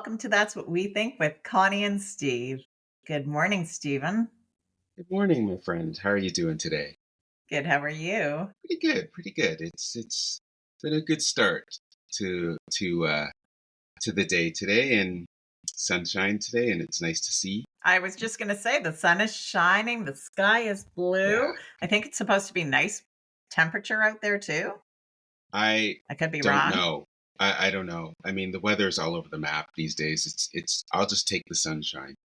welcome to That's What We Think with Connie and Steve. Good morning, Stephen. Good morning, my friend. How are you doing today? Good, how are you? Pretty good, pretty good. It's been a good start to the day today, and sunshine today, and it's nice to see. I was just going to say the sun is shining, the sky is blue. Yeah, I think it's supposed to be nice temperature out there too. I I could be don't wrong. know. I don't know. I mean, the weather's all over the map these days. It's. I'll just take the sunshine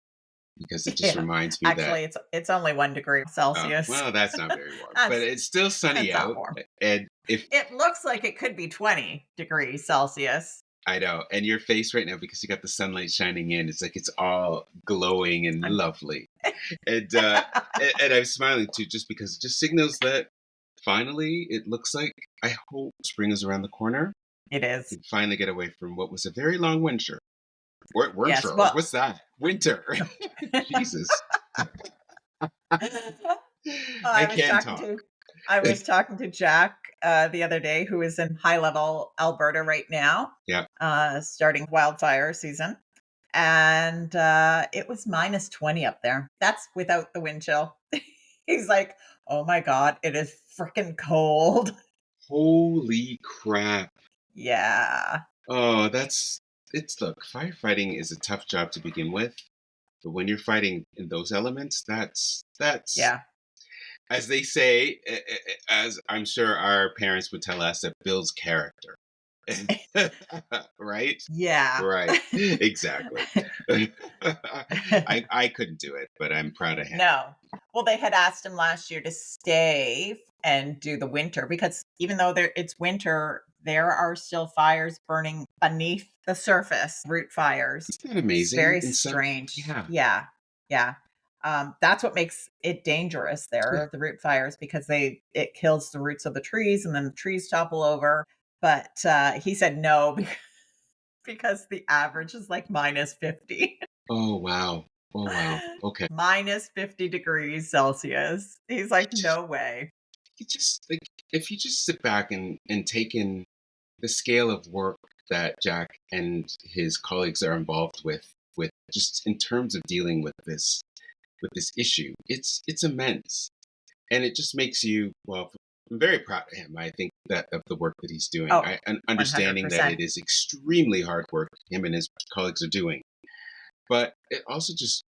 because it just Yeah. reminds me that. Actually, it's only 1 degree Celsius. Well, that's not very warm, but that's it's still sunny that's not out, warm. and if It looks like it could be 20 degrees Celsius. I know, and your face right now because you got the sunlight shining in, it's like it's all glowing and I'm lovely. And I'm smiling too, just because it just signals that finally it looks like I hope spring is around the corner. It is. We finally get away from what was a very long winter. Yes. Winter? Well, What's that? Winter. Jesus. I I was can talking talk. to I was talking to Jack the other day, who is in high level Alberta right now, Yeah. starting wildfire season, and it was -20 up there. That's without the wind chill. He's like, "Oh my god, it is freaking cold." Holy crap. Yeah. Oh, look, firefighting is a tough job to begin with, but when you're fighting in those elements, that's Yeah. as they say, as I'm sure our parents would tell us, that builds character. Right? Yeah. Right. Exactly. I couldn't do it, but I'm proud I have. No. Well, they had asked him last year to stay and do the winter because even though it's winter, there are still fires burning beneath the surface, root fires. Isn't that It's amazing? very In some, strange. yeah, Yeah. Yeah. That's what makes it dangerous yeah. there, the root fires, because it kills the roots of the trees and then the trees topple over. But he said no because the average is like -50. Oh wow. Oh wow. Okay. -50 degrees Celsius. He's like, Just "No way." you just like if you just sit back and take in the scale of work that Jack and his colleagues are involved with just in terms of dealing with this issue, it's immense. And it just makes you well. I'm very proud of him. I think that of the work that he's doing. Oh, Understanding that 100%. it is extremely hard work him and his colleagues are doing, but it also just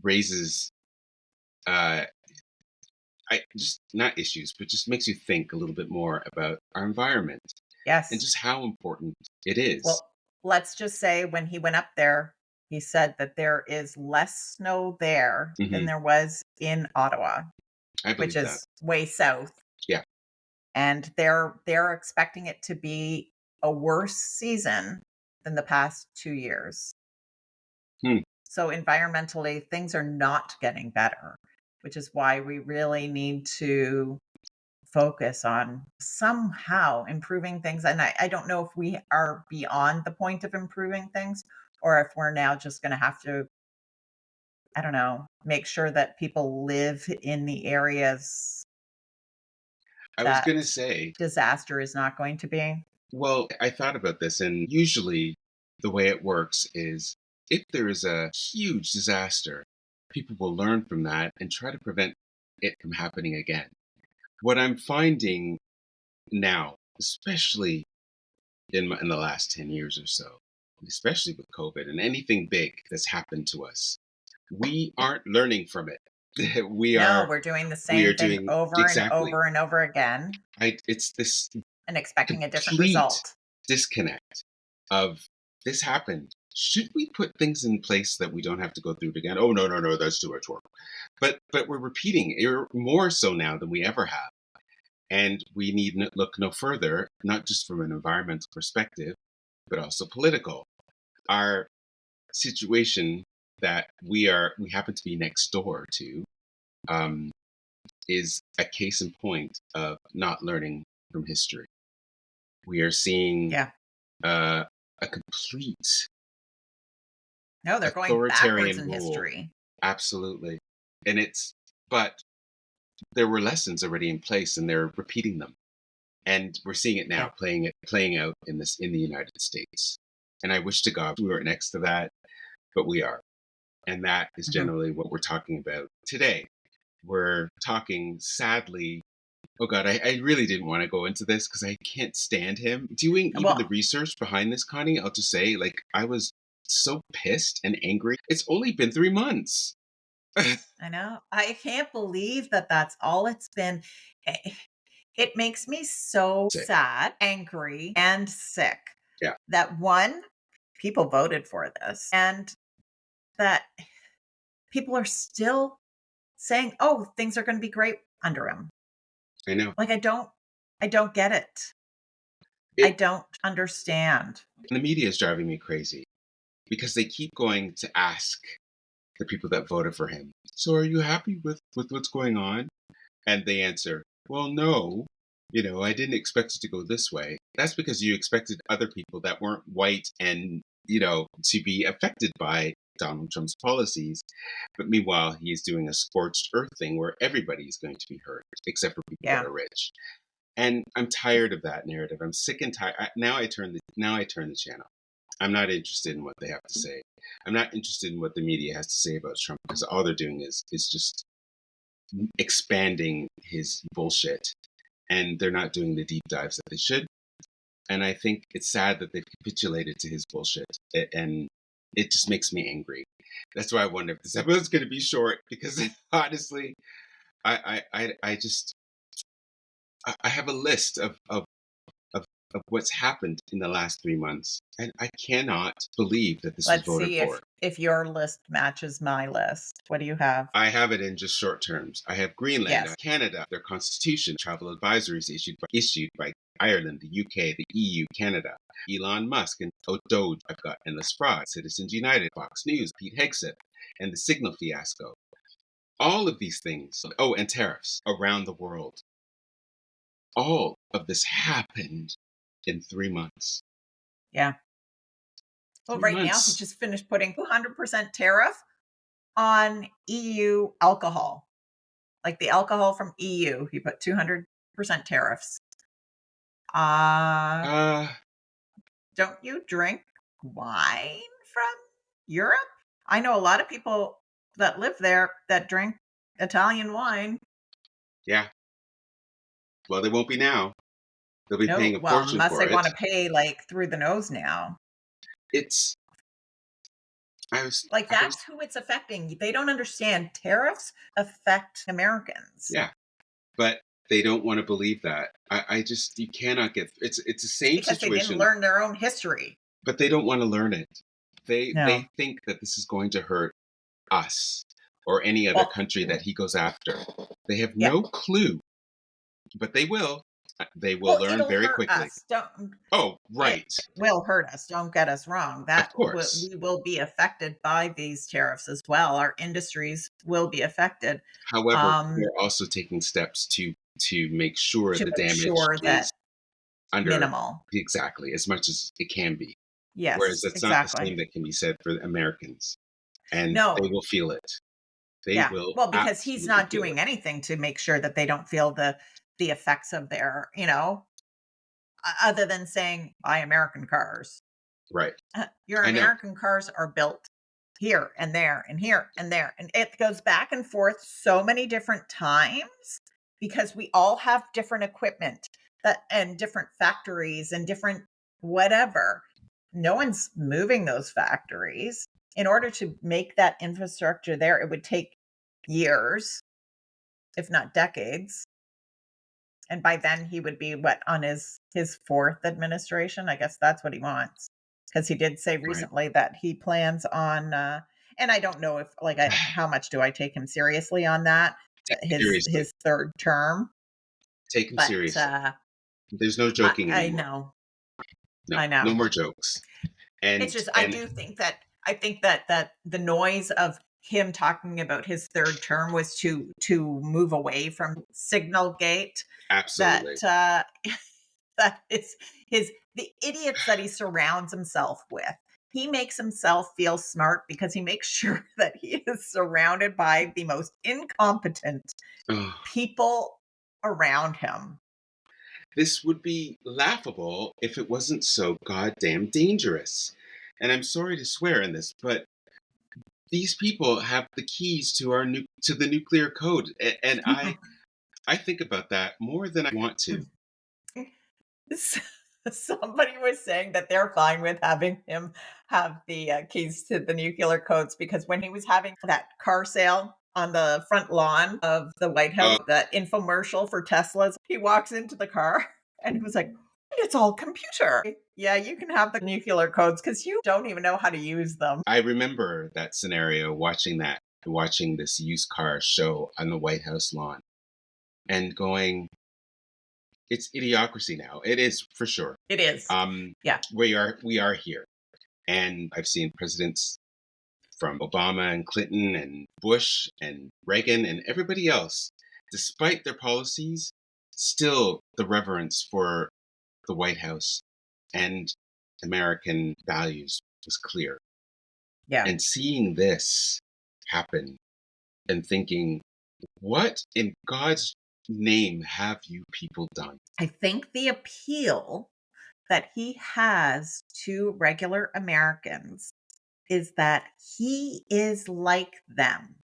raises, uh, I just not issues, but just makes you think a little bit more about our environment and Yes. just how important it is. Well, let's just say when he went up there, he said that there is less snow there than Hmm. there was in Ottawa, I which believe that. is way south, Yeah. and they're expecting it to be a worse season than the past 2 years. Hmm. So environmentally, things are not getting better, which is why we really need to focus on somehow improving things. And I don't know if we are beyond the point of improving things or if we're now just going to have to, I don't know, make sure that people live in the areas I was gonna that say, disaster is not going to be. well, I thought about this, and usually the way it works is if there is a huge disaster, people will learn from that and try to prevent it from happening again. What I'm finding now, especially in the last 10 years or so, especially with COVID and anything big that's happened to us, we aren't learning from it. we No, are we're doing the we same are thing doing over and exactly. over and over again It's this and expecting a different complete result. disconnect of this happened. Should we put things in place that we don't have to go through it again? Oh no, no, no, that's too much work. But we're repeating it more so now than we ever have. And we need look no further, not just from an environmental perspective, but also political. Our situation that we happen to be next door to um, is a case in point of not learning from history. We are seeing Yeah. uh, a complete No, they're going backwards authoritarian in rule. history. Absolutely. And but there were lessons already in place and they're repeating them. And we're seeing it now Yeah. playing out in the United States. And I wish to God we weren't next to that, but we are. And that is Mhm. generally what we're talking about today. We're talking, sadly, oh God, I really didn't want to go into this because I can't stand him. Doing even the Well, research behind this, Connie, I'll just say, like, I was so pissed and angry. It's only been 3 months. I know. I can't believe that that's all it's been. Eh, It makes me so Sick. sad, angry, and sick Yeah, that one, people voted for this, and that people are still saying, "Oh, things are going to be great under him." I know. Like I don't get it. I It don't understand. The media is driving me crazy because they keep going to ask the people that voted for him, so are you happy with what's going on? And they answer, well, no, I didn't expect it to go this way. That's because you expected other people that weren't white and, to be affected by Donald Trump's policies. But meanwhile, he's doing a scorched earth thing where everybody is going to be hurt, except for people that Yeah. are rich. And I'm tired of that narrative. I'm sick and tired. Now I turn the channel. I'm not interested in what they have to say. I'm not interested in what the media has to say about Trump because all they're doing is just expanding his bullshit, and they're not doing the deep dives that they should. And I think it's sad that they've capitulated to his bullshit, and it just makes me angry. That's why I wonder if this episode's going to be short because honestly, I just I have a list of of what's happened in the last 3 months, and I cannot believe that this was Let's voted see for. if your list matches my list. What do you have? I have it in just short terms. I have Greenland, Yes. Canada, their constitution, travel advisories issued by Ireland, the UK, the EU, Canada, Elon Musk and Doge. I've got endless fraud, Citizens United, Fox News, Pete Hegseth, and the Signal fiasco. All of these things. Oh, and tariffs around the world. All of this happened in 3 months. Yeah. Well, Three right now he months. just finished putting 200% tariff on EU alcohol. Like the alcohol from EU, he put 200% tariffs. Uh, Uh, don't you drink wine from Europe? I know a lot of people that live there that drink Italian wine. yeah. Well, they won't be now. They'll be paying No, a well, fortune unless for they it. want to pay like through the nose now. It's. I was. Like I was. that's who it's affecting. They don't understand tariffs affect Americans Yeah. But they don't want to believe that. I just you cannot get it's the same because they didn't situation, learn their own history. but they don't want to learn it. They No. think that this is going to hurt us or any other Well, country that he goes after. They have yeah. no clue, but they will. They will Well, learn it'll very hurt quickly. us. Don't Oh, It right. will hurt us. Don't get us wrong. Of That course. we will be affected by these tariffs as well. Our industries will be affected. However, Um, we're also taking steps to make sure to the make damage sure is that under minimal. exactly as much as it can be. Whereas Yes, that's not the exactly. same that can be said for Americans, and they No, will feel it. They yeah. will Well, because he's absolutely not feel it. doing anything to make sure that they don't feel the effects of their, other than saying buy American cars. Right. Your I know. American cars are built here and there and here and there. And it goes back and forth so many different times because we all have different equipment that and different factories and different whatever. No one's moving those factories. In order to make that infrastructure there, it would take years, if not decades. And by then he would be what on his fourth administration. I guess that's what he wants. Because he did say Right. recently that he plans on and I don't know if like how much do I take him seriously on that, Take him seriously. his third term. Take him But seriously. There's no I, joking I anymore. know. No, I no know. more jokes. It's And just and I think that the noise of him talking about his third term was to move away from Signal Gate that absolutely. that is his the idiots that he surrounds himself with. He makes himself feel smart because he makes sure that he is surrounded by the most incompetent Oh, people around him. this would be laughable if it wasn't so goddamn dangerous. and I'm sorry to swear in this, but these people have the keys to our to the nuclear code, and I think about that more than I want to. S- Somebody was saying that they're fine with having him have the keys to the nuclear codes because when he was having that car sale on the front lawn of the White House, Oh, that infomercial for Teslas, he walks into the car and he was like, it's all computer. Yeah, you can have the nuclear codes because you don't even know how to use them. I remember that scenario, watching this used car show on the White House lawn, and going, "It's idiocracy now." It is for sure. It is. Um, Yeah. we are here, and I've seen presidents from Obama and Clinton and Bush and Reagan and everybody else, despite their policies, still the reverence for the White House and American values was clear. Yeah. And seeing this happen and thinking, what in God's name have you people done? I think the appeal that he has to regular Americans is that he is like them.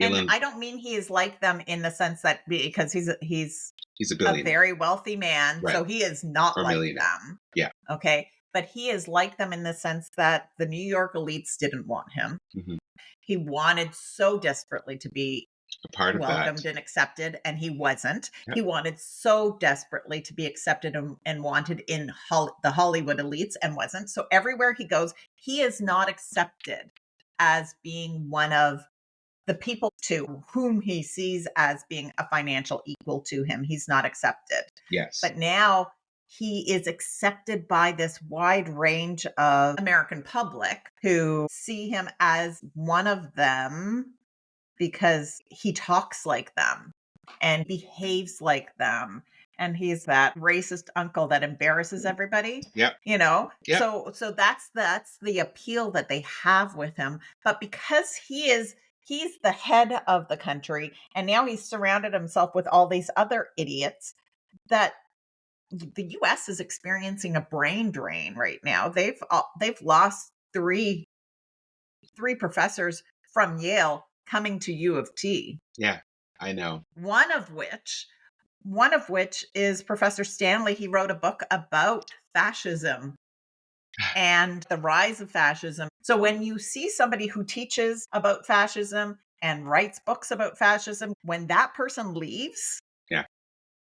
And Elon, I don't mean he is like them in the sense that because he's he's a a billionaire, very wealthy man, right? so he is not Or like millionaire. them. Yeah. Okay? But he is like them in the sense that the New York elites didn't want him. Hmm. He wanted so desperately to be A part of that. welcomed and accepted, and he wasn't. Yeah. He wanted so desperately to be accepted and wanted in the Hollywood elites and wasn't. So everywhere he goes, he is not accepted as being one of the people to whom he sees as being a financial equal to him. He's not accepted. Yes. But now he is accepted by this wide range of American public who see him as one of them because he talks like them and behaves like them. And he's that racist uncle that embarrasses everybody, Yep. you know? Yep. So that's the appeal that they have with him. But because he's the head of the country and now he's surrounded himself with all these other idiots that the US is experiencing a brain drain right now. They've lost three professors from Yale coming to U of T. Yeah, I know. One of which is Professor Stanley. He wrote a book about fascism and the rise of fascism. So when you see somebody who teaches about fascism and writes books about fascism, when that person leaves, Yeah.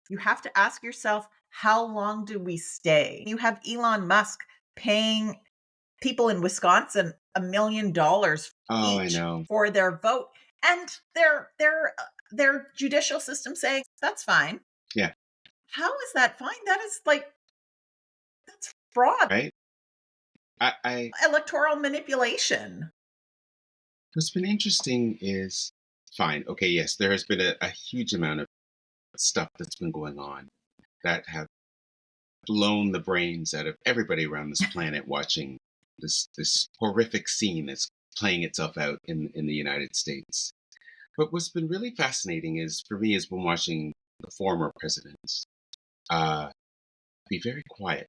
you have to ask yourself, how long do we stay? You have Elon Musk paying people in Wisconsin $1 million Oh, I each know. for their vote, and their judicial system saying that's fine. Yeah. How is that fine? That is that's fraud, Right. I electoral manipulation. What's been interesting is fine. Okay, yes, there has been a huge amount of stuff that's been going on that have blown the brains out of everybody around this planet watching this horrific scene that's playing itself out in the United States. But what's been really fascinating is for me has been watching the former presidents uh, be very quiet.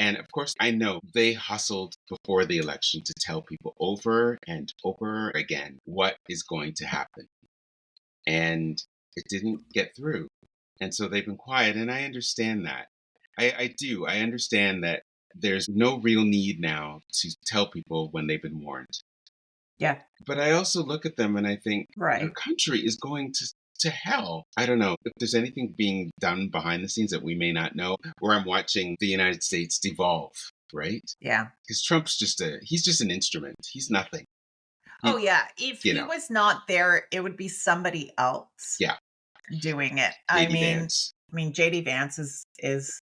And of course, I know they hustled before the election to tell people over and over again what is going to happen. And it didn't get through. And so they've been quiet. And I understand that. I do. I understand that there's no real need now to tell people when they've been warned. Yeah, But I also look at them and I think our right. country is going to hell. I don't know if there's anything being done behind the scenes that we may not know, or I'm watching the United States devolve, right? Yeah. Because he's just an instrument. He's nothing. Oh He, yeah. If you he know, was not there, it would be somebody else yeah, doing it. I JD mean, Vance. JD Vance is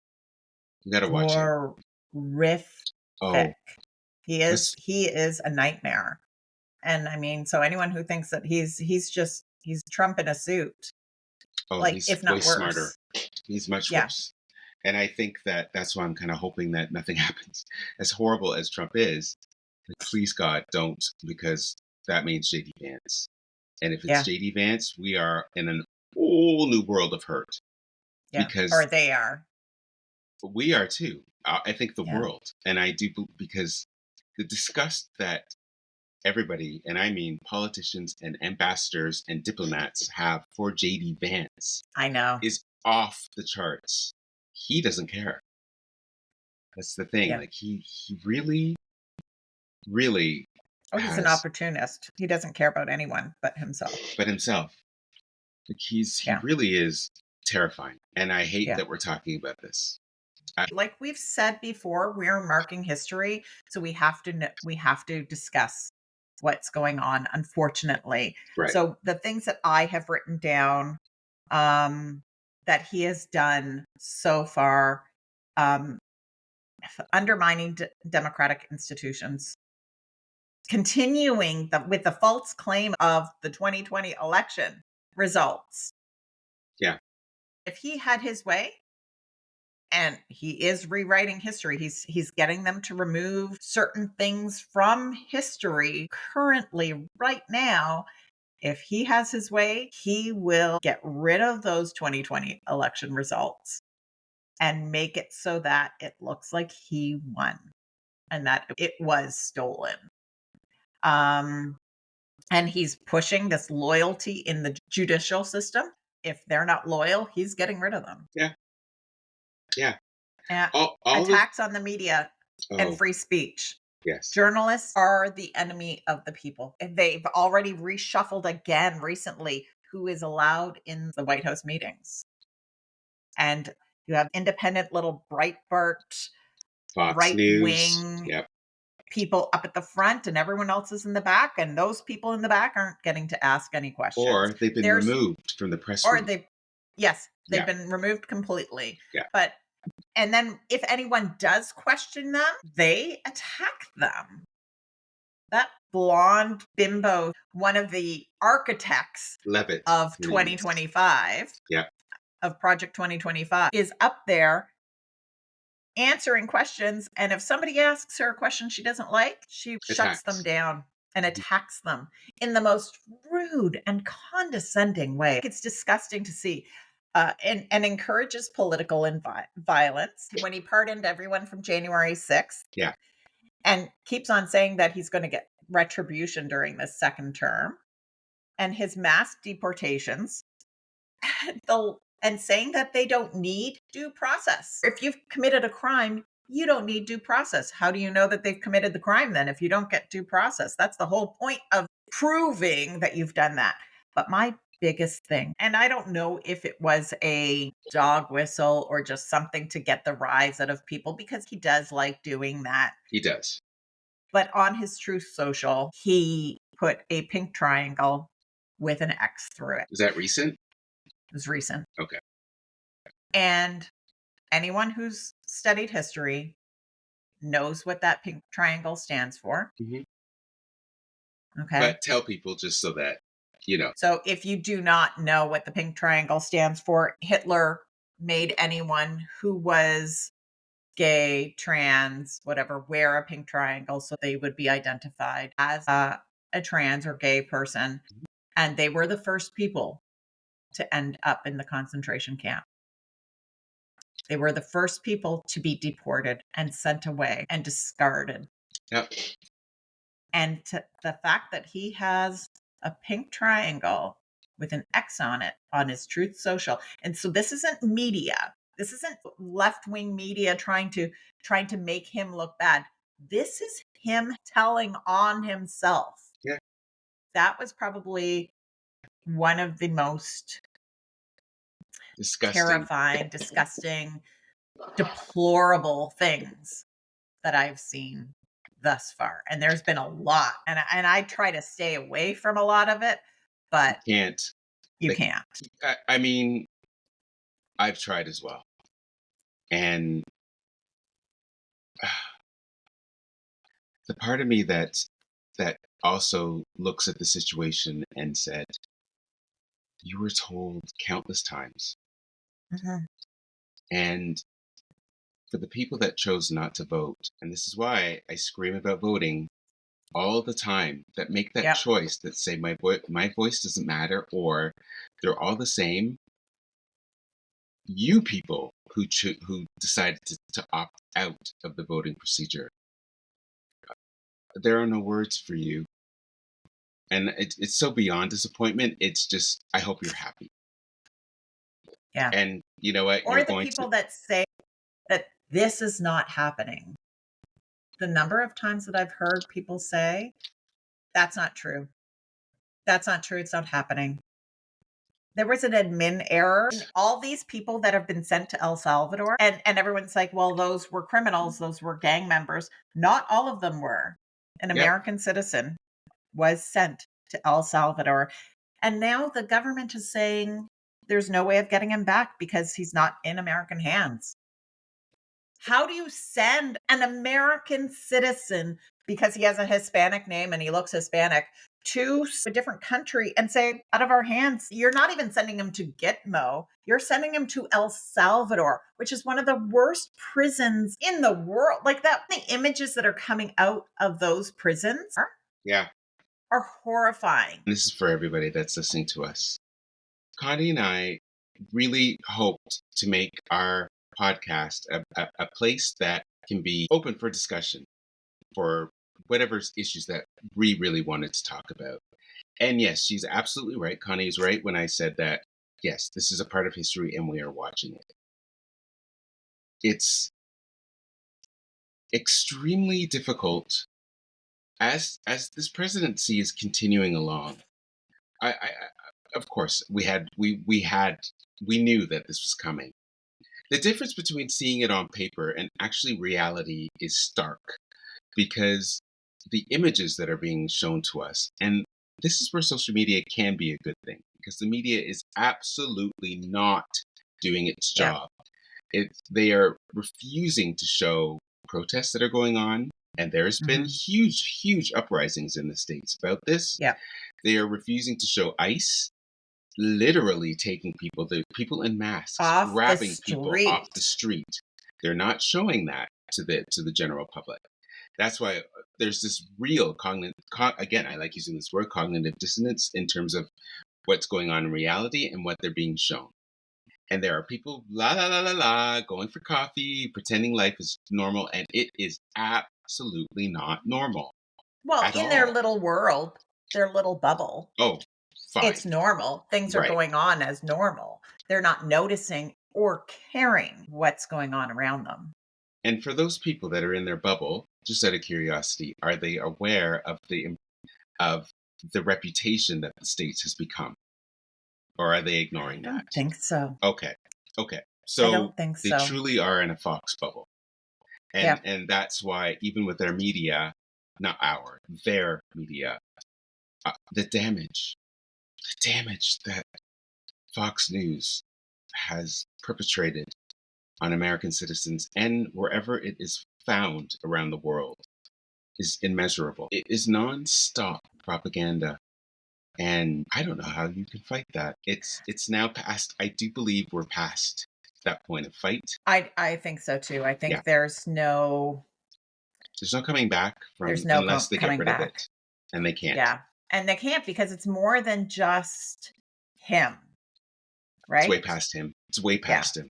You got to watch him. horrific. Oh, this, He is a nightmare. And so anyone who thinks that he's Trump in a suit, oh, like he's if way not smarter. worse. He's much Yeah. worse. And I think that that's why I'm kind of hoping that nothing happens. As horrible as Trump is, please God, don't, because that means JD Vance. And if it's Yeah. JD Vance, we are in an whole new world of hurt Yeah. because Or they are. we are too. I think the Yeah. world, and I do because the disgust that everybody, and I mean politicians and ambassadors and diplomats, have for JD Vance I know. is off the charts. He doesn't care. That's the thing. Yeah. Like he really, really Oh, he's an has, opportunist. He doesn't care about anyone but himself. but himself. Like he Yeah. really is terrifying. And I hate Yeah. that we're talking about this. Like we've said before, we're marking history, so we have to discuss what's going on, unfortunately. Right. So the things that I have written down, um, that he has done so far, um, undermining democratic institutions, continuing with the false claim of the 2020 election results. Yeah. If he had his way, and he is rewriting history, he's getting them to remove certain things from history currently right now. If he has his way, he will get rid of those 2020 election results and make it so that it looks like he won and that it was stolen. Um, and he's pushing this loyalty in the judicial system. If they're not loyal, he's getting rid of them. Yeah. Yeah. And All the attacks on the media and oh free speech. yes. Journalists are the enemy of the people. And they've already reshuffled again recently who is allowed in the White House meetings. And you have independent little Breitbart, Fox right News. wing Yep. people up at the front, and everyone else is in the back. And those people in the back aren't getting to ask any questions. Or they've been There's, removed from the press or room. yes, they've Yeah. been removed completely. Yeah. But and then if anyone does question them, they attack them. That blonde bimbo, one of the architects Levitt. of His name is. 2025, Yeah. of Project 2025, is up there answering questions. And if somebody asks her a question she doesn't like, she shuts them Attacks. down and attacks them in the most rude and condescending way. It's disgusting to see. And encourages political violence when he pardoned everyone from January 6th. Yeah. And keeps on saying that he's going to get retribution during this second term. And his mass deportations, and saying that they don't need due process. If you've committed a crime, you don't need due process. How do you know that they've committed the crime then if you don't get due process? That's the whole point of proving that you've done that. But my biggest thing, and I don't know if it was a dog whistle or just something to get the rise out of people, because he does like doing that. He does. But on his Truth Social, he put a pink triangle with an X through it. Is that recent? It was recent. Okay. And anyone who's studied history knows what that pink triangle stands for. Mhm. Okay. But tell people just so that, So if you do not know what the pink triangle stands for, Hitler made anyone who was gay, trans, whatever, wear a pink triangle so they would be identified as a trans or gay person. And they were the first people to end up in the concentration camp. They were the first people to be deported and sent away and discarded. Yep. And the fact that he has a pink triangle with an X on it on his Truth Social. And so this isn't media. This isn't left-wing media trying to make him look bad. This is him telling on himself. Yeah. That was probably one of the most Disgusting. terrifying, disgusting, deplorable things that I've seen thus far. And there's been a lot. And I try to stay away from a lot of it, but Can't. you Like, can't. I mean, I've tried as well. And the part of me that also looks at the situation and said, you were told countless times. Mhm. And for the people that chose not to vote, and this is why I scream about voting all the time, that make that Yep. choice, that say my voice doesn't matter, or they're all the same. You people who decided to opt out of the voting procedure, there are no words for you. And it's so beyond disappointment. It's just, I hope you're happy. Yeah. And you know what? Or You're the going to, people that say that this is not happening. The number of times that I've heard people say, that's not true. That's not true. It's not happening. There was an admin error. All these people that have been sent to El Salvador, and everyone's like, well, those were criminals, those were gang members. Not all of them were. An yep, American citizen was sent to El Salvador. And now the government is saying there's no way of getting him back because he's not in American hands. How do you send an American citizen because he has a Hispanic name and he looks Hispanic to a different country and say, out of our hands? You're not even sending him to Gitmo. You're sending him to El Salvador, which is one of the worst prisons in the world. Like that, the images that are coming out of those prisons yeah. are horrifying. And this is for everybody that's listening to us. Connie and I really hoped to make our podcast a place that can be open for discussion for whatever issues that we really wanted to talk about. And yes, she's absolutely right. Connie is right when I said that, yes, this is a part of history and we are watching it. It's extremely difficult as this presidency is continuing along. I of course we knew that this was coming. The difference between seeing it on paper and actually reality is stark, because the images that are being shown to us, and this is where social media can be a good thing, because the media is absolutely not doing its Yeah. job. They are refusing to show protests that are going on, and there's been huge uprisings in the States about this. Yeah. They are refusing to show ICE literally taking people in masks, Off the grabbing people off the street. street. They're not showing that to the general public. That's why there's this real again, I like using this word, cognitive dissonance, in terms of what's going on in reality and what they're being shown. And there are people la la la la la going for coffee, pretending life is normal, and it is absolutely not normal Well, at in their all. little world, their little bubble, Oh, fine. it's normal. Things are Right. going on as normal. They're not noticing or caring what's going on around them. And for those people that are in their bubble, just out of curiosity, are they aware of the reputation that the States has become? Or are they ignoring I that? don't think so. Okay. I So don't think they so. truly are in a Fox bubble. Yeah. And that's why even with their media, their media, the damage that Fox News has perpetrated on American citizens and wherever it is found around the world is immeasurable. It is nonstop propaganda. And I don't know how you can fight that. It's now past. I do believe we're past that point of fight. I think so too. I think Yeah. there's no coming back from unless they get coming rid back. of it. And they can't. Yeah. And they can't, because it's more than just him. Right? It's way past him. It's way past him.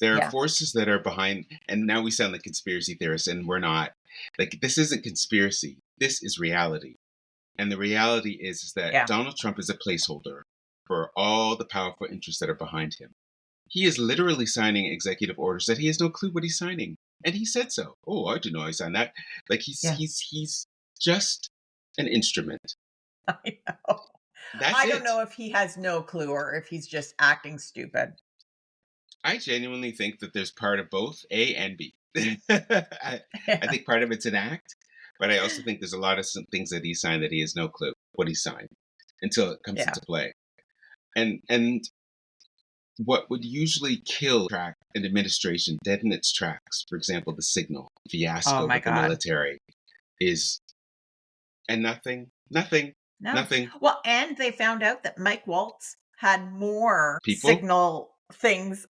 There are forces that are behind, and now we sound like conspiracy theorists, and we're not. Like, this isn't conspiracy. This is reality. And the reality is that Donald Trump is a placeholder for all the powerful interests that are behind him. He is literally signing executive orders that he has no clue what he's signing. And he said so. Oh, I didn't know I signed that. Like, he's just an instrument. I know. I don't know if he has no clue or if he's just acting stupid. I genuinely think that there's part of both A and B. I think part of it's an act, but I also think there's a lot of some things that he signed that he has no clue what he signed until it comes into play. And what would usually kill an administration dead in its tracks, for example, the signal fiasco with the military, is nothing. Well, and they found out that Mike Waltz had more signal things.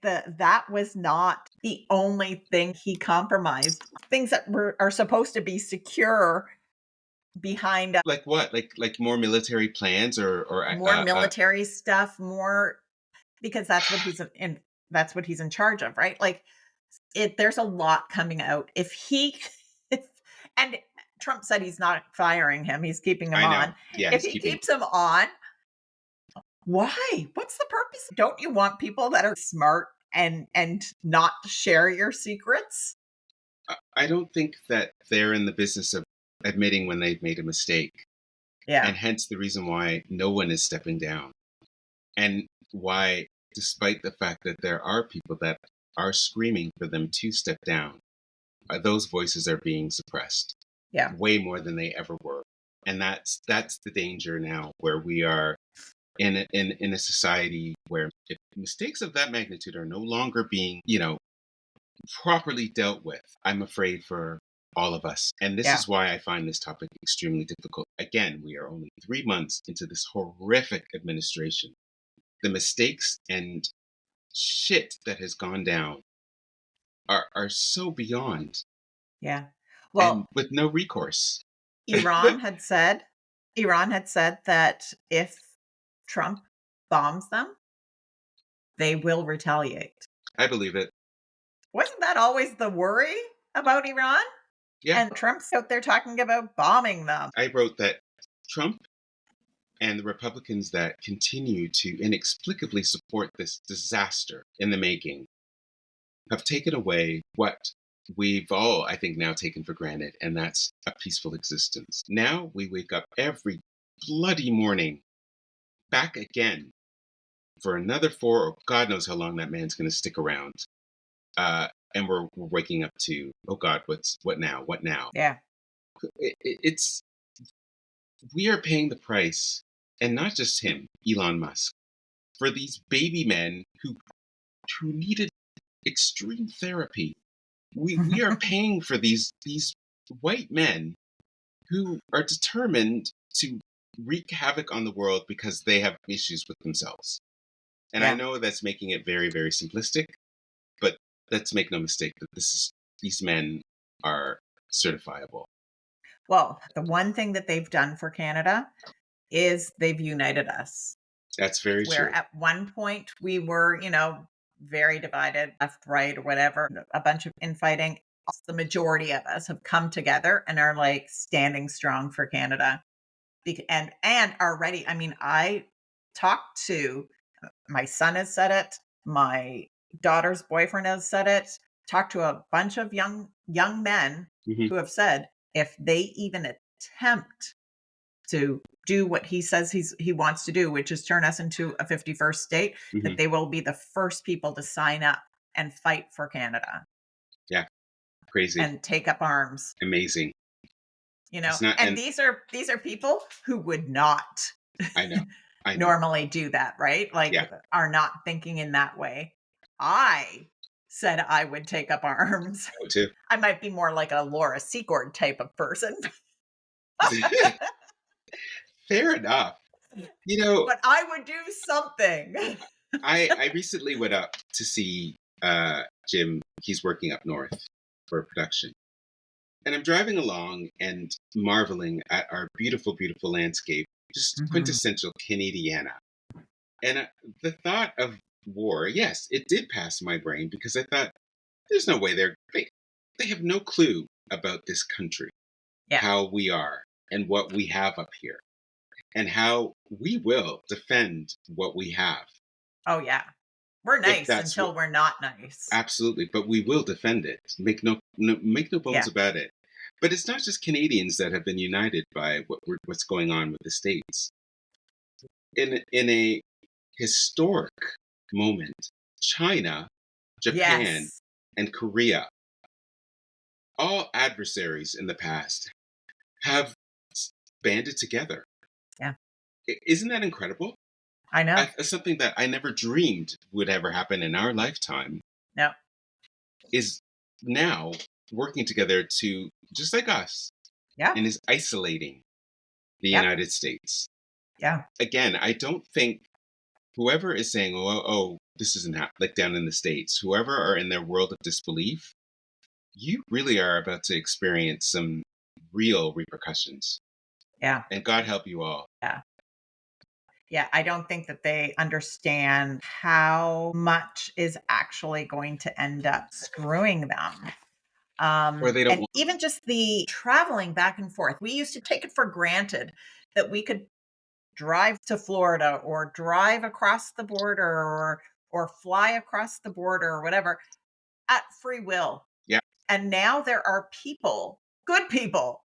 That was not the only thing he compromised. Things that are supposed to be secure behind. Like what? Like more military plans or more military stuff, more, because that's what he's in. That's what he's in charge of, right? Like there's a lot coming out. And Trump said he's not firing him. He's keeping him I know. on. Yeah, If he's he keeping. keeps him on, why? What's the purpose? Don't you want people that are smart and not share your secrets? I don't think that they're in the business of admitting when they've made a mistake, Yeah. and hence the reason why no one is stepping down, and why, despite the fact that there are people that are screaming for them to step down, those voices are being suppressed Yeah. way more than they ever were, and that's the danger now, where we are in a society where if mistakes of that magnitude are no longer being, properly dealt with, I'm afraid for all of us. And this Yeah. is why I find this topic extremely difficult. Again, we are only 3 months into this horrific administration. The mistakes and shit that has gone down are so beyond, Yeah. and Well, with no recourse. Iran had said Iran had said that if Trump bombs them, they will retaliate. I believe it. Wasn't that always the worry about Iran? Yeah, And Trump's out there talking about bombing them. I wrote that Trump and the Republicans that continue to inexplicably support this disaster in the making have taken away what we've all, I think, now taken for granted, and that's a peaceful existence. Now we wake up every bloody morning back again for another 4, or God knows how long that man's going to stick around. And we're waking up to, oh God, what now? What now? Yeah. It's we are paying the price, and not just him, Elon Musk, for these baby men who needed extreme therapy. We are paying for these white men who are determined to wreak havoc on the world because they have issues with themselves. And I Yeah. know that's making it very, very simplistic, but let's make no mistake that these men are certifiable. Well, the one thing that they've done for Canada is they've united us. That's very Where true. at one point we were, very divided, left, right, or whatever, a bunch of infighting. The majority of us have come together and are like standing strong for Canada. And are ready. I mean, I talked to my son has said it, my daughter's boyfriend has said it, talked to a bunch of young men Hmm. who have said if they even attempt to do what he says he wants to do, which is turn us into a 51st state, Hmm. that they will be the first people to sign up and fight for Canada Yeah, crazy, and take up arms. amazing. It's not, And and these are people who would not I know, I know. normally do that, right? Like, Yeah, are not thinking in that way. I said I would take up arms. I too. I might be more like a Laura Secord type of person, Fair enough. You know, but I would do something. I recently went up to see Jim. He's working up north for a production. And I'm driving along and marveling at our beautiful, beautiful landscape, just Mhm. quintessential Canadiana. And the thought of war, yes, it did pass my brain, because I thought, there's no way they have no clue about this country, Yeah. how we are, and what we have up here, and how we will defend what we have. Oh, yeah. We're If nice that's what, until we're not nice. absolutely, but we will defend it. Make no bones Yeah. about it. But it's not just Canadians that have been united by what's going on with the states. In a historic moment, China, Japan, Yes. and Korea, all adversaries in the past, have banded together. Yeah. Isn't that incredible? I know. Something that I never dreamed would ever happen in our lifetime No. is now working together to, just like us, Yeah. and is isolating the Yeah. United States. Yeah. Again, I don't think whoever is saying, oh, this isn't like down in the States, whoever are in their world of disbelief, you really are about to experience some real repercussions. Yeah. And God help you all. Yeah. Yeah. I don't think that they understand how much is actually going to end up screwing them. Or they don't And want. even just the traveling back and forth, we used to take it for granted that we could drive to Florida or drive across the border or fly across the border or whatever at free will. Yeah, And now there are people, good people.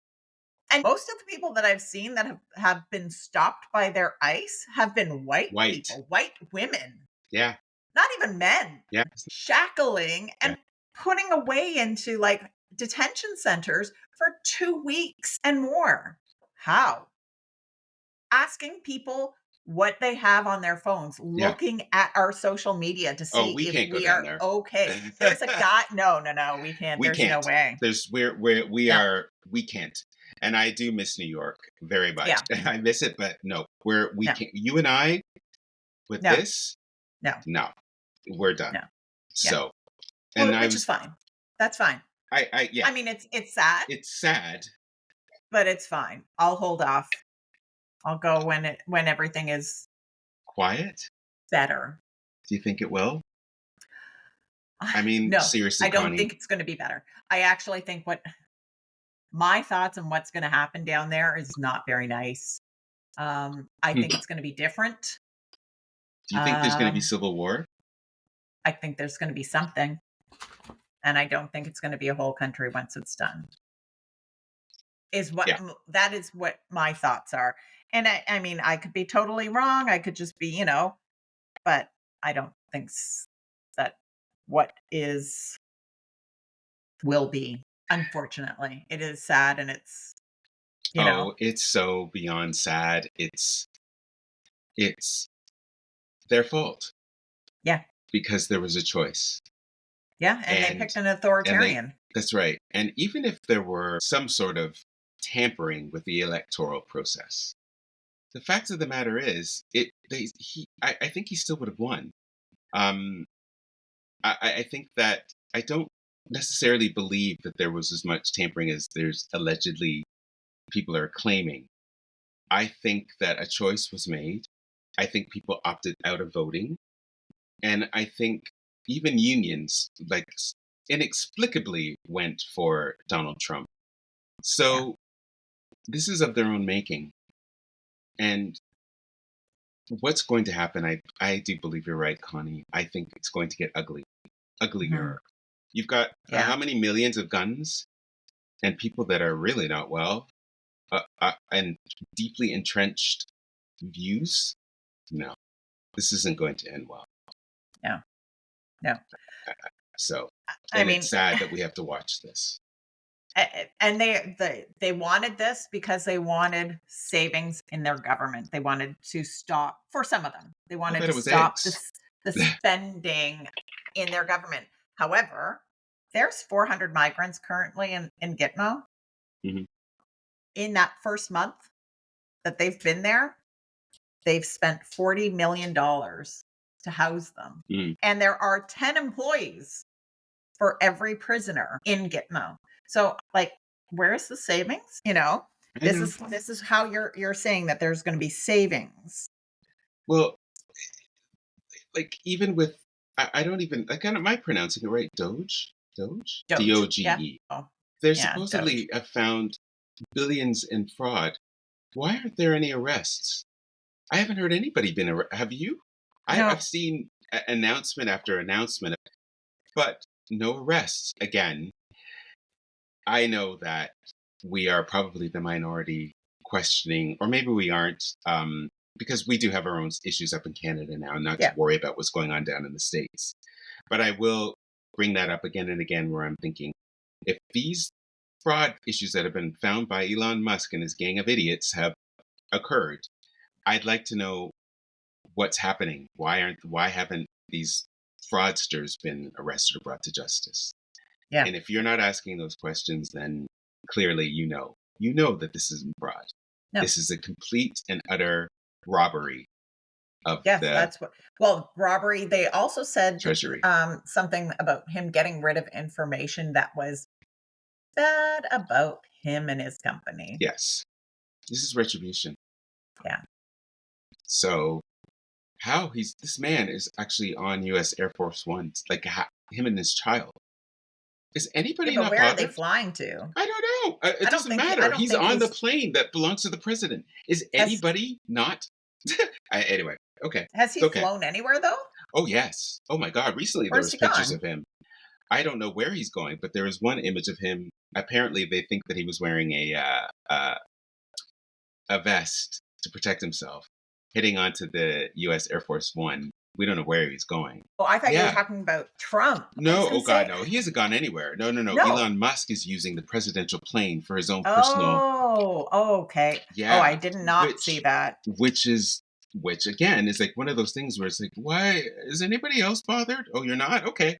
And most of the people that I've seen that have been stopped by their ICE have been white white. people, white women, Yeah, not even men, yeah, shackling yeah, and putting away into like detention centers for 2 weeks and more. How? Asking people what they have on their phones, yeah. looking at our social media to Oh, see we if can't go we down are there. okay. There's a guy, no, no, no, we can't. We There's no can't. way. We No, are we can't. And I do miss New York very much. yeah, I miss it, but no, we no, can't. You and I with no, this, no, no, we're done. no, yeah. So, and Well, I which is was, fine. That's fine. yeah, I mean, it's sad, it's sad. but it's fine. I'll hold off. I'll go when everything is Quiet. better. Do you think it will? I mean, No, seriously, I don't Connie. think it's going to be better. I actually think what my thoughts on what's going to happen down there is not very nice. I Hmm. think it's going to be different. Do you think there's going to be Um, civil war? I think there's going to be something, and I don't think it's going to be a whole country once it's done. Yeah. That is what my thoughts are. And I mean, I could be totally wrong. I could just be, but I don't think that what is will be. Unfortunately, it is sad, and it's you know, Oh, it's so beyond sad. It's their fault yeah, because there was a choice. yeah, and they And picked an and they authoritarian. that's right. And even if there were some sort of tampering with the electoral process, the fact of the matter is, I think he still would have won. Um, I think that I don't necessarily believe that there was as much tampering as there's allegedly people are claiming. I think that a choice was made. I think people opted out of voting. And I think even unions, like, inexplicably went for Donald Trump. Yeah, So this is of their own making. And what's going to happen, I do believe you're right, Connie. I think it's going to get ugly, mhm, uglier. You've got yeah, how many millions of guns and people that are really not well, and deeply entrenched views? No, this isn't going to end well. no, no. So, I and it's mean, sad that we have to watch this. and they wanted this because they wanted savings in their government. They wanted to stop for some of them. They I wanted bet to it was stop eggs. the spending in their government. However, there's 400 migrants currently in Gitmo. Hmm. In that first month that they've been there, they've spent $40 million to house them. Hmm. And there are 10 employees for every prisoner in Gitmo. So like where's the savings? I know. This is how you're saying that there's going to be savings. Well, like even with, I don't even, I kind of, am I pronouncing it right? Doge, Doge. Yeah. Doge. Oh, They yeah, Doge. supposedly have found billions in fraud. Why aren't there any arrests? I haven't heard anybody been arrested. Have you? I've No. seen announcement after announcement, but no arrests. Again, I know that we are probably the minority questioning, or maybe we aren't, because we do have our own issues up in Canada now, not to Yeah. worry about what's going on down in the States. But I will bring that up again and again where I'm thinking, if these fraud issues that have been found by Elon Musk and his gang of idiots have occurred, I'd like to know what's happening. Why haven't these fraudsters been arrested or brought to justice? Yeah. And if you're not asking those questions, then clearly you know that this isn't fraud. No. This is a complete and utter robbery of Yes, the that's what well, robbery. They also said treasury. something about him getting rid of information that was bad about him and his company. Yes, this is retribution. Yeah. So how this man is actually on U.S. Air Force One, like him and his child. Is Yeah, anybody but not where are they bothered? flying to? I don't know. It doesn't I matter. don't He's think on the he's plane that belongs to the president. Is has anybody not? Anyway, okay. has he It's okay. flown anywhere though? Oh, yes. Oh my God. Recently there Where's was he pictures gone? of him. I don't know where he's going, but there was one image of him. Apparently, they think that he was wearing a vest to protect himself, hitting onto the U.S. Air Force One. We don't know where he's going. Oh, I thought you were Yeah. talking about Trump. I was No, gonna oh God, say no. He hasn't gone anywhere. No, no, no. no. Elon Musk is using the presidential plane for his own personal. Oh, okay. Oh, I Yeah, did not see which that. which is which again is like one of those things where it's like, why is anybody else bothered? Oh, you're not? Okay.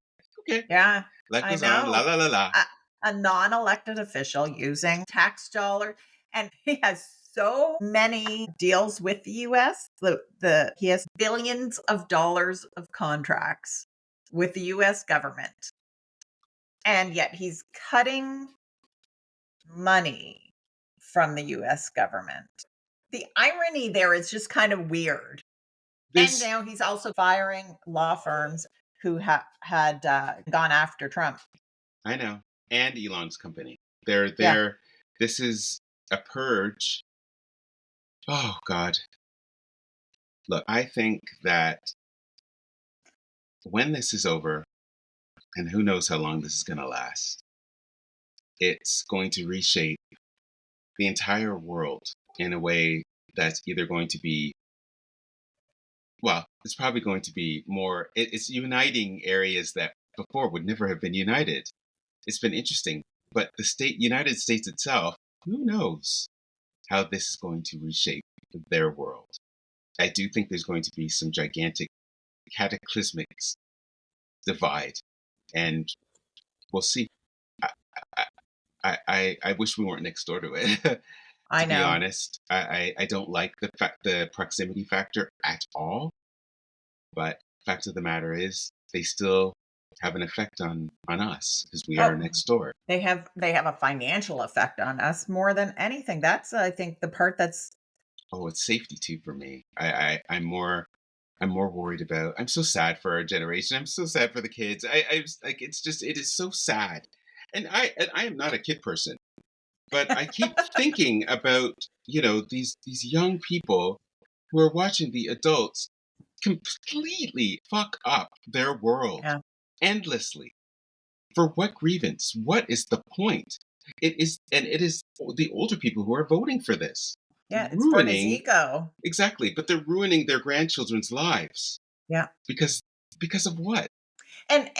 Okay. Yeah, Life I goes on. La know. la la la. A, a non-elected official using tax dollar, and he has so many deals with the US. The he has billions of dollars of contracts with the US government. And yet he's cutting money from the US government. The irony there is just kind of weird. And This now he's also firing law firms who had gone after Trump. I know. And Elon's company. Yeah. They're this is a purge. Oh God. Look, I think that when this is over, and who knows how long this is gonna last, it's going to reshape the entire world in a way that's either going to be well, it's probably going to be more it's uniting areas that before would never have been united. It's been interesting, but the United States itself, who knows how this is going to reshape their world. I do think there's going to be some gigantic cataclysmic divide, and we'll see. I, I wish we weren't next door to it. I To be know. honest, I don't like the proximity factor at all. But fact of the matter is, they still have an effect on us because we are Oh, next door. they have a financial effect on us more than anything. That's I think the part that's Oh, it's safety too for me. I'm more worried about. I'm so sad for our generation. I'm so sad for the kids. I was like, it's just it is so sad. And I am not a kid person, but I keep thinking about these young people who are watching the adults completely fuck up their world yeah. endlessly. For what grievance? What is the point? It is the older people who are voting for this, Yeah, it's for his ruining ego. exactly, but they're ruining their grandchildren's lives Yeah. because of what? And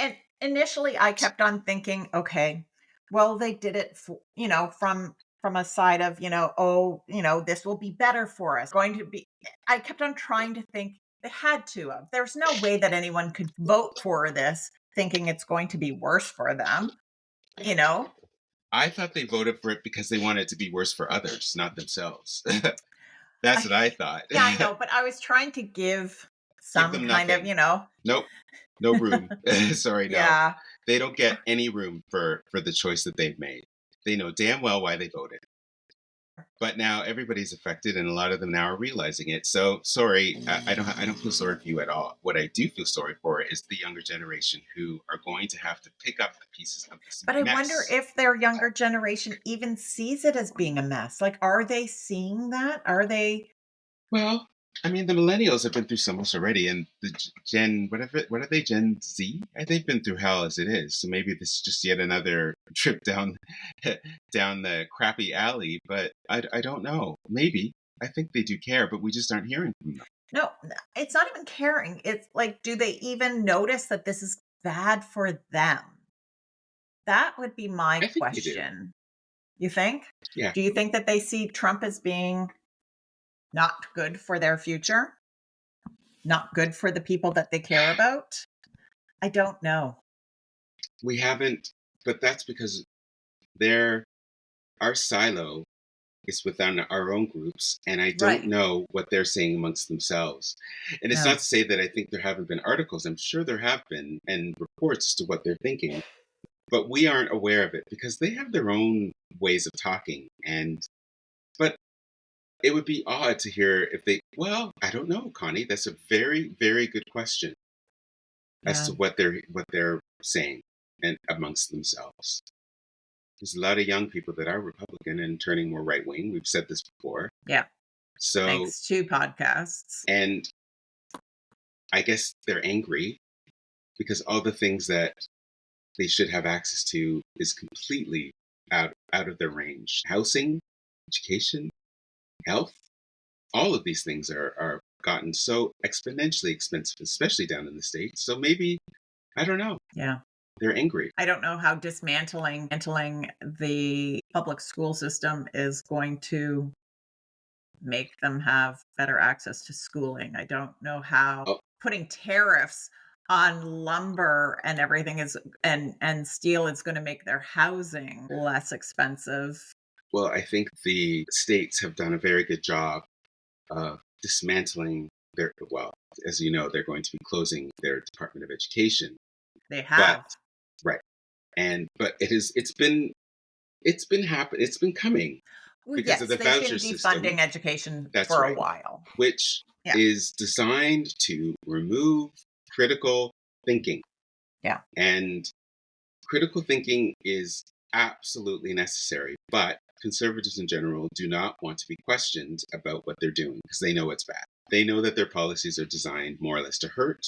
initially I kept on thinking, okay, well they did it for, from a side of, oh, this will be better for us. Going to be I kept on trying to think they had to have. There's no way that anyone could vote for this thinking it's going to be worse for them, you know? I thought they voted for it because they wanted it to be worse for others, not themselves. That's I, what I thought. yeah, I know, but I was trying to give Give some them kind of, nothing. Nope, no room. Sorry, no. yeah. They don't get any room for the choice that they've made. They know damn well why they voted. But now everybody's affected, and a lot of them now are realizing it. So sorry, I don't feel sorry for you at all. What I do feel sorry for is the younger generation who are going to have to pick up the pieces of this But I wonder mess. if their younger generation even sees it as being a mess. Like, are they seeing that? Are they Well, I mean, the millennials have been through so much already, and the Gen whatever what are they Gen Z? They've been through hell as it is. So maybe this is just yet another trip down down the crappy alley. But I don't know. Maybe I think they do care, but we just aren't hearing from them. no, it's not even caring. It's like, do they even notice that this is bad for them? That would be my I think they do. question. You think? Yeah. Do you think that they see Trump as being not good for their future? Not good for the people that they care about? I don't know. We haven't, but that's because they're our silo is within our own groups, and I don't Right. know what they're saying amongst themselves. And it's not No. to say that I think there haven't been articles. I'm sure there have been, and reports as to what they're thinking, but we aren't aware of it because they have their own ways of talking. And but it would be odd to hear if they. Well, I don't know, Connie. That's a very, very good question as Yeah. to what they're saying. and amongst themselves. There's a lot of young people that are Republican and turning more right wing. We've said this before. Yeah. So, Thanks to podcasts. and I guess they're angry because all the things that they should have access to is completely out of their range. Housing, education, health, all of these things are gotten so exponentially expensive, especially down in the States. So maybe, I don't know, Yeah. they're angry. I don't know how dismantling the public school system is going to make them have better access to schooling. I don't know how Oh, putting tariffs on lumber and everything is and steel is going to make their housing less expensive. well, I think the states have done a very good job of dismantling well, as you know, they're going to be closing their Department of Education. They But, have. right. But it's been happening. It's been coming Well, because of yes, the they've been voucher system. defunding education That's for a right. while. Which Yeah. is designed to remove critical thinking. Yeah. And critical thinking is absolutely necessary, but conservatives in general do not want to be questioned about what they're doing because they know it's bad. They know that their policies are designed more or less to hurt,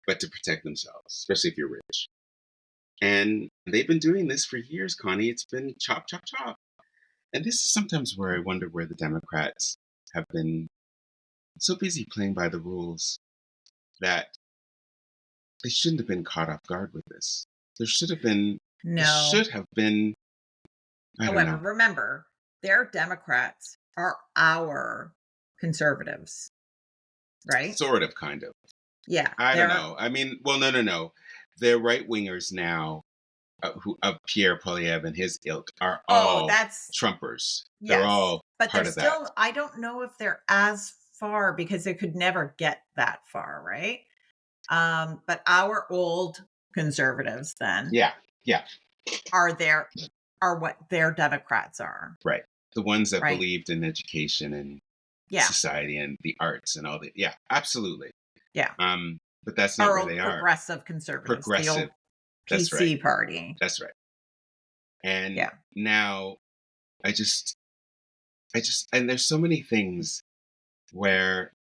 but to protect themselves, especially if you're rich. And they've been doing this for years, Connie. It's been chop, chop, chop. And this is sometimes where I wonder where the Democrats have been so busy playing by the rules that they shouldn't have been caught off guard with this. There should have been, this No. should have been, I don't However, know. remember, their Democrats are our conservatives, right? Sort of, kind of. Yeah. I don't They're know. I mean, well, no. They're right wingers now, who of Pierre Poilievre and his ilk are oh, all that's Trumpers. They're yes. all But they're part of that. still I don't know if they're as far because they could never get that far, right? But our old conservatives then Yeah, are what their Democrats are, right. The ones that right? believed in education and Yeah. society and the arts and all that. Yeah, absolutely. Yeah. But that's not Our where old they are. progressive conservatives, the Progressive. old That's right. PC party. That's right. And Yeah. now I just, and there's so many things where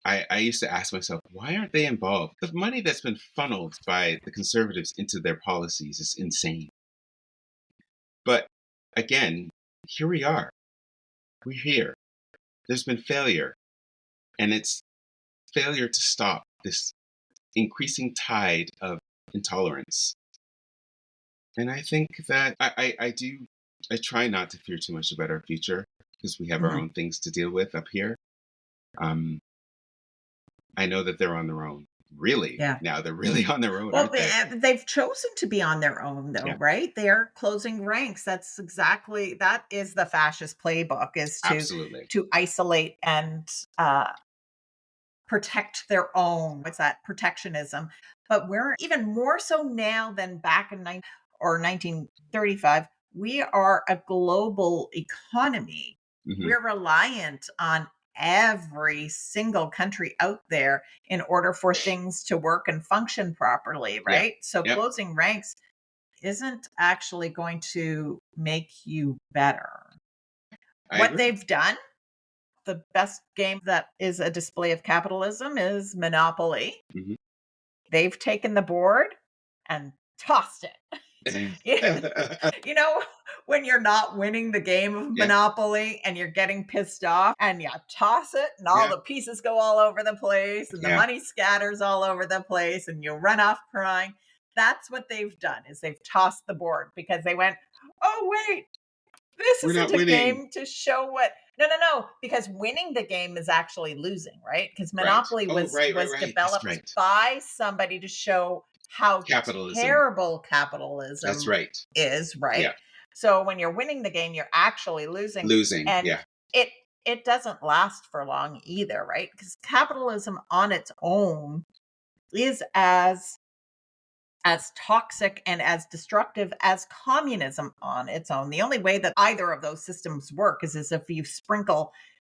I used to ask myself, why aren't they involved? The money that's been funneled by the conservatives into their policies is insane. But again, here we are. We're here. There's been failure, and it's failure to stop this increasing tide of intolerance. And I think that I try not to fear too much about our future because we have our Mhm. own things to deal with up here. Um, I know that they're on their own. Really, Yeah. now they're really on their own, Well, aren't they? they've chosen to be on their own though, Yeah, right? They're closing ranks. That is the fascist playbook is absolutely. to isolate and uh protect their own. What's that? Protectionism. But we're even more so now than back in 1935. We are a global economy. Hmm. We're reliant on every single country out there in order for things to work and function properly, Yeah, right? So yep. closing ranks isn't actually going to make you better. I What agree. they've done, the best game that is a display of capitalism is Monopoly. Hmm. They've taken the board and tossed it. You know, when you're not winning the game of Yeah, Monopoly and you're getting pissed off and you toss it and all yeah, the pieces go all over the place and the yeah. money scatters all over the place and you run off crying. That's what they've done is they've tossed the board because they went, "Oh wait, this We're isn't not a winning. game to show what." No, because winning the game is actually losing, right? Because Right. Monopoly Oh, right, was right. That's developed right. by somebody to show how Capitalism. terrible That's capitalism right. is, Yeah. right? So when you're winning the game, you're actually losing. Losing. And Yeah. it it doesn't last for long either, right? Because capitalism on its own is as toxic and as destructive as communism on its own. The only way that either of those systems work is if you sprinkle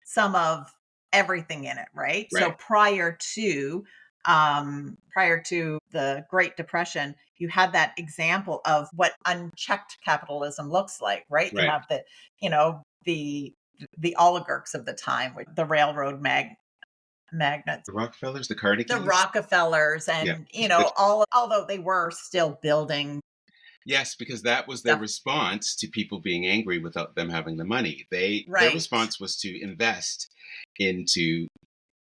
some of everything in it, right? So Right. prior to prior to the Great Depression, you had that example of what unchecked capitalism looks like, right? You Right. have you know, the oligarchs of the time, with the railroad magnates, The Rockefellers, the the Carnegies. Rockefellers, Yeah. and The, although they were still building yes, because that was their stuff, response to people being angry without them having the money. Their right? response was to invest into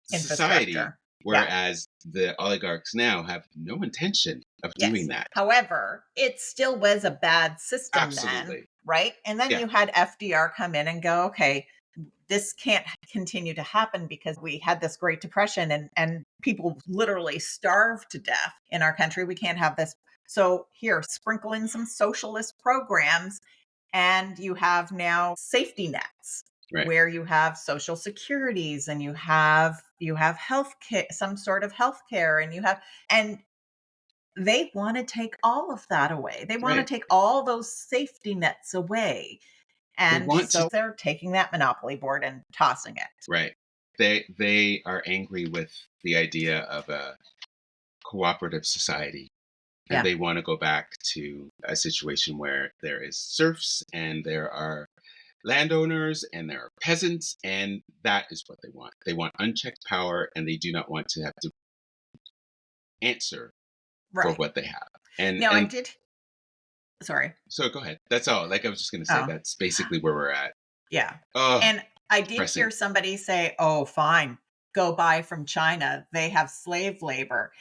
society, Infrastructure, yeah. whereas the oligarchs now have no intention of doing Yes. that. However, it still was a bad system then, Absolutely. right? And then Yeah. you had FDR come in and go, okay, this can't continue to happen because we had this Great Depression and people literally starved to death in our country. We can't have this. So here, sprinkle in some socialist programs, and you have now safety nets Right. where you have social securities, and you have health care, some sort of health care, and you have, and they want to take all of that away. They want to Right. take all those safety nets away. They And want to. so they're taking that monopoly board and tossing it. Right. They are angry with the idea of a cooperative society, and Yeah. they want to go back to a situation where there is serfs and there are landowners and there are peasants, and that is what they want. They want unchecked power, and they do not want to have to answer for Right. what they have. And Now, I and did, sorry. so go ahead. That's all. Like I was just going to say, Oh, that's basically where we're at. yeah. Oh, And I did depressing. hear somebody say, oh, fine, go buy from China. They have slave labor.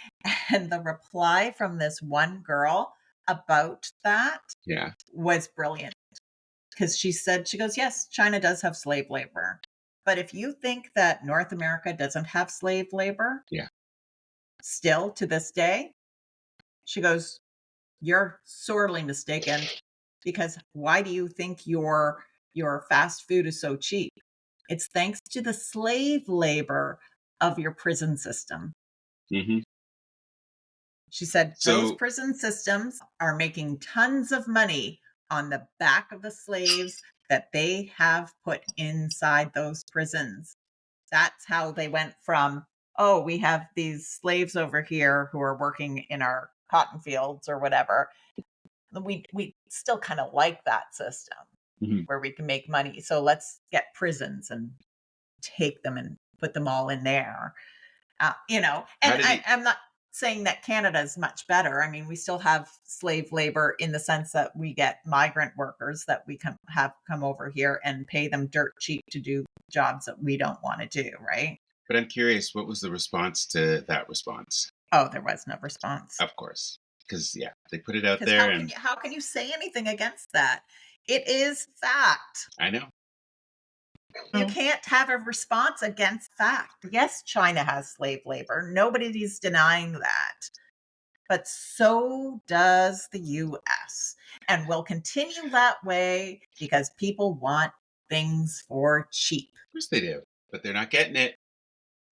And the reply from this one girl about that Yeah, was brilliant, because she goes, yes, China does have slave labor. But if you think that North America doesn't have slave labor yeah, still to this day, she goes, you're sorely mistaken, because why do you think your fast food is so cheap? It's thanks to the slave labor of your prison system. hmm. She said those So prison systems are making tons of money on the back of the slaves that they have put inside those prisons. That's how they went from, oh, we have these slaves over here who are working in our cotton fields or whatever. We still kind of like that system mhm. where we can make money. So let's get prisons and take them and put them all in there. How And did he? I'm not saying that Canada is much better. I mean, we still have slave labor in the sense that we get migrant workers that we have come over here and pay them dirt cheap to do jobs that we don't want to do, right? But I'm curious, what was the response to that response? Oh, there was no response. Of course, because yeah, they put it out Because there, and how can you say anything against that? It is fact. I know. You Well, can't have a response against fact. Yes, China has slave labor. Nobody's denying that. But so does the US. And will continue that way because people want things for cheap. of course they do, but they're not getting it.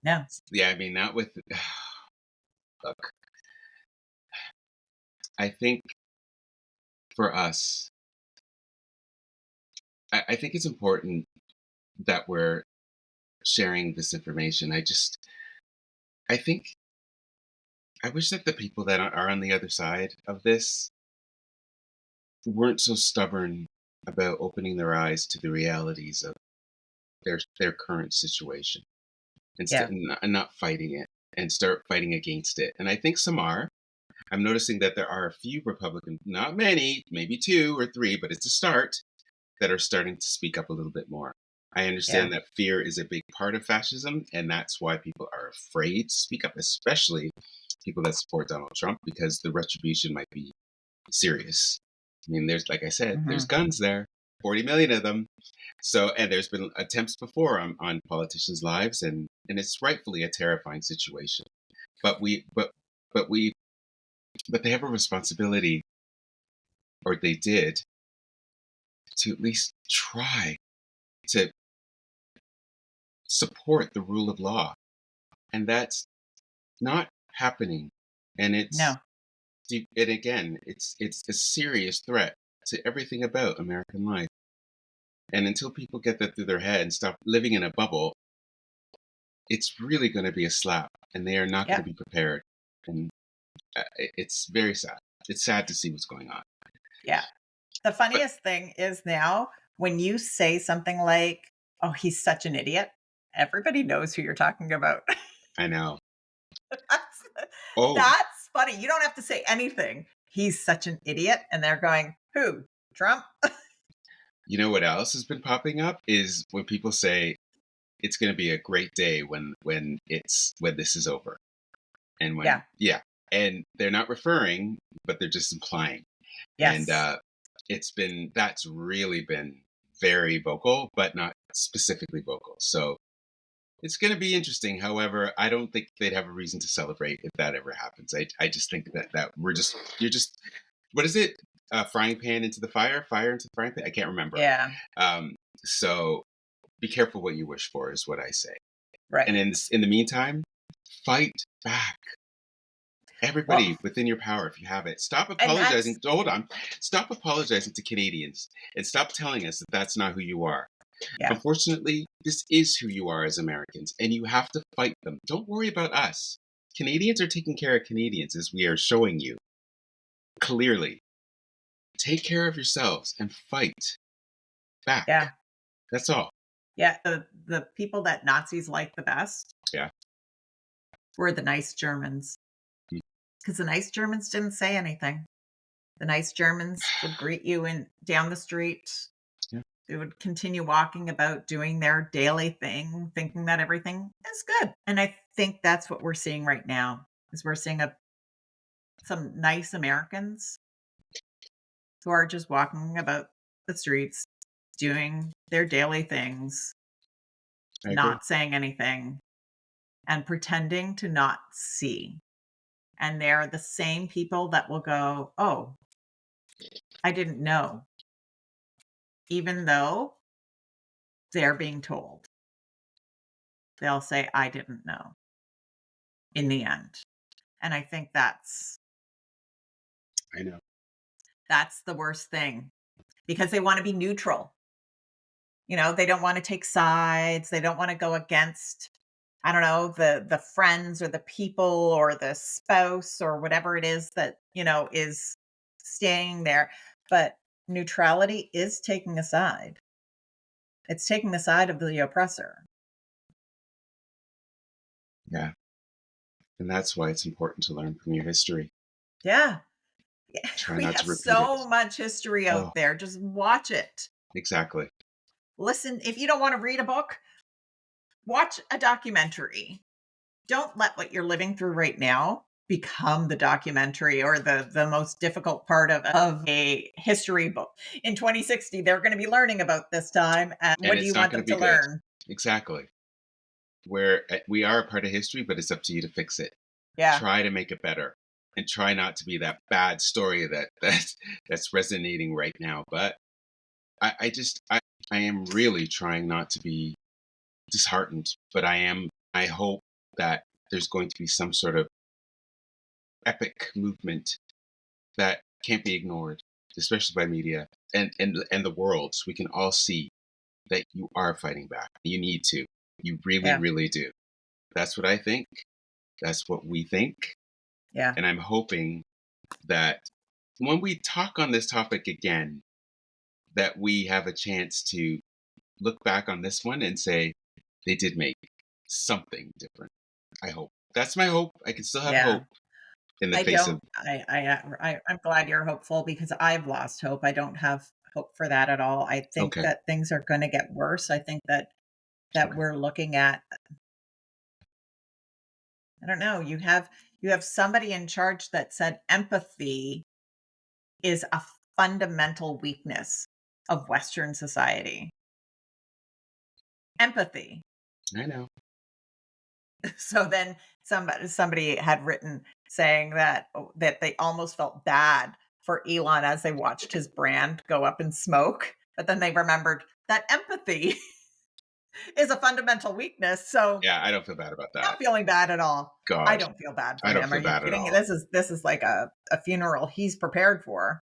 No. Yeah, I mean, not with. Look, I think for us, I think it's important that we're sharing this information. I think, I wish that the people that are on the other side of this weren't so stubborn about opening their eyes to the realities of their current situation, instead Yeah. and not fighting it and start fighting against it. And I think some are. I'm noticing that there are a few Republicans, not many, maybe two or three, but it's a start, that are starting to speak up a little bit more. I Yeah. understand that fear is a big part of fascism, and that's why people are afraid to speak up, especially people that support Donald Trump, because the retribution might be serious. I mean, there's, like I said, there's Mhm. guns there, 40 million of them. So, and there's been attempts before on politicians' lives, and it's rightfully a terrifying situation. But but we, but they have a responsibility, or they did, to at least try to support the rule of law, and that's not happening. And No. and again, it's a serious threat to everything about American life. And until people get that through their head and stop living in a bubble, it's really going to be a slap. and they are not going Yeah. to be prepared. And it's very sad. It's sad to see what's going on. Yeah. The But funniest thing is now when you say something like, "Oh, he's such an idiot," everybody knows who you're talking about. I know. That's Oh, that's funny. You don't have to say anything. He's such an idiot, and they're going, "Who? Trump?" you know what else has been popping up is when people say it's going to be a great day when this is over, and when Yeah. yeah, and they're not referring, but they're just implying. And Yes. that's really been very vocal, but not specifically vocal. So it's going to be interesting. However, I don't think they'd have a reason to celebrate if that ever happens. I just think that you're just, what is it? Frying pan into the fire into the frying pan. I can't remember. Yeah. So be careful what you wish for, is what I say. And Right. in the meantime, fight back. Well, Everybody within your power, if you have it, stop and that's apologizing. Hold on, stop apologizing to Canadians, and stop telling us that that's not who you are. yeah. Unfortunately, this is who you are as Americans, and you have to fight them. Don't worry about us. Canadians are taking care of Canadians, as we are showing you clearly. Take care of yourselves and fight back. Yeah. That's all. Yeah. The people that Nazis liked the best Yeah. were the nice Germans, Mm. because the nice Germans didn't say anything. The nice Germans would greet you in down the street. Yeah. They would continue walking about doing their daily thing, thinking that everything is good. And I think that's what we're seeing right now, is we're seeing some nice Americans who are just walking about the streets, doing their daily things, I agree. not saying anything, and pretending to not see. And they're the same people that will go, "Oh, I didn't know," even though they're being told. They'll say, "I didn't know," in the end. And I think I know. that's the worst thing, because they wanna be neutral. They don't wanna take sides. They don't wanna go against, I don't know, the friends or the people or the spouse or whatever it is that, is staying there. But neutrality is taking a side. It's taking the side of the oppressor. Yeah. And that's why it's important to learn from your history. Yeah. Try We not have to repeat it. so much history Oh, out there. Just watch it. exactly. Listen, if you don't wanna read a book, watch a documentary. Don't let what you're living through right now become the documentary or the most difficult part of a history book. In 2060, they're gonna be learning about this time, and And what do you it's not want going them to be to good. learn? Exactly. Where we are a part of history, but it's up to you to fix it. Yeah, Try to make it better, and try not to be that bad story that's resonating right now. But I am really trying not to be disheartened, but I hope that there's going to be some sort of epic movement that can't be ignored, especially by media and the world. So we can all see that you are fighting back. You need to. You really, yeah, really do. That's what I think. That's what we think. yeah, And I'm hoping that when we talk on this topic again, that we have a chance to look back on this one and say, they did make something different. I hope. That's my hope. I can still have yeah. hope in the I face of. don't I'm glad you're hopeful, because I've lost hope. I don't have hope for that at all. I think Okay. that things are gonna get worse. I think that Okay. we're looking at, I don't know, you have somebody in charge that said empathy is a fundamental weakness of Western society. Empathy. I know. So then somebody had written saying that they almost felt bad for Elon as they watched his brand go up in smoke, but then they remembered that empathy is a fundamental weakness. So Yeah, I don't feel bad about that. not feeling bad at all. I God, don't feel bad for I don't him. Are feel you bad at kidding? all. This is like a funeral he's prepared for.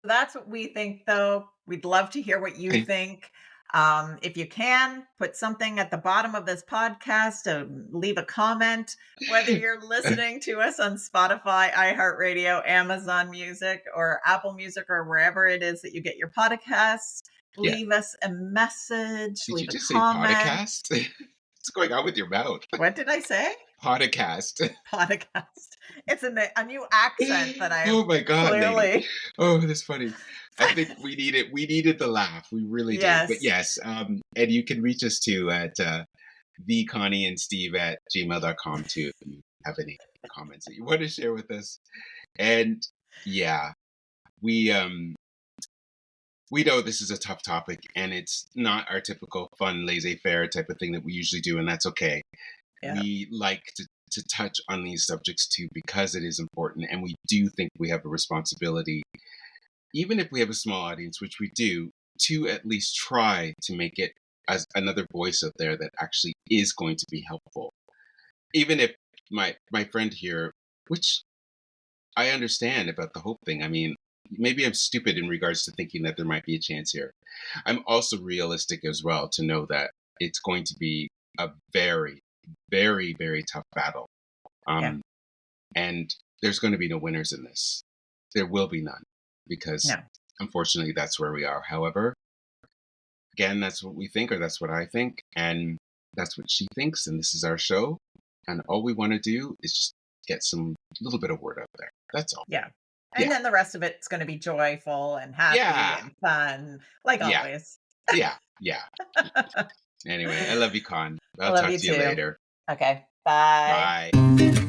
That's what we think, though. We'd love to hear what you Okay. think. If you can, put something at the bottom of this podcast, leave a comment, whether you're listening to us on Spotify, iHeartRadio, Amazon Music, or Apple Music, or wherever it is that you get your podcasts. Yeah. Leave us a message, Did you leave a just say comment. podcast? What's going on with your mouth? What did I say? Podcast. Podcast. It's a new accent that I Oh my God, lady. clearly. Oh, that's funny. I think we needed the laugh. We really did. But Yes. yes, and you can reach us too at the Connie and Steve at gmail.com too if you have any comments that you want to share with us. And yeah, we we know this is a tough topic and it's not our typical fun laissez-faire type of thing that we usually do, and that's okay. Yeah. We like to touch on these subjects too because it is important, and we do think we have a responsibility, even if we have a small audience, which we do, to at least try to make it as another voice out there that actually is going to be helpful. Even if my friend here, which I understand about the hope thing. I mean, maybe I'm stupid in regards to thinking that there might be a chance here. I'm also realistic as well to know that it's going to be a very, very, very tough battle. Yeah. And there's going to be no winners in this. There will be none because No. unfortunately that's where we are. However, again, that's what we think, or that's what I think, and that's what she thinks. And this is our show. And all we want to do is just get some little bit of word out there. That's all. Yeah. And Yeah. then the rest of it's going to be joyful and happy Yeah. and fun, like Yeah. always. Yeah. Yeah. Anyway, I love you, Con. I I'll love talk you to you too. later. Okay. Bye. Bye.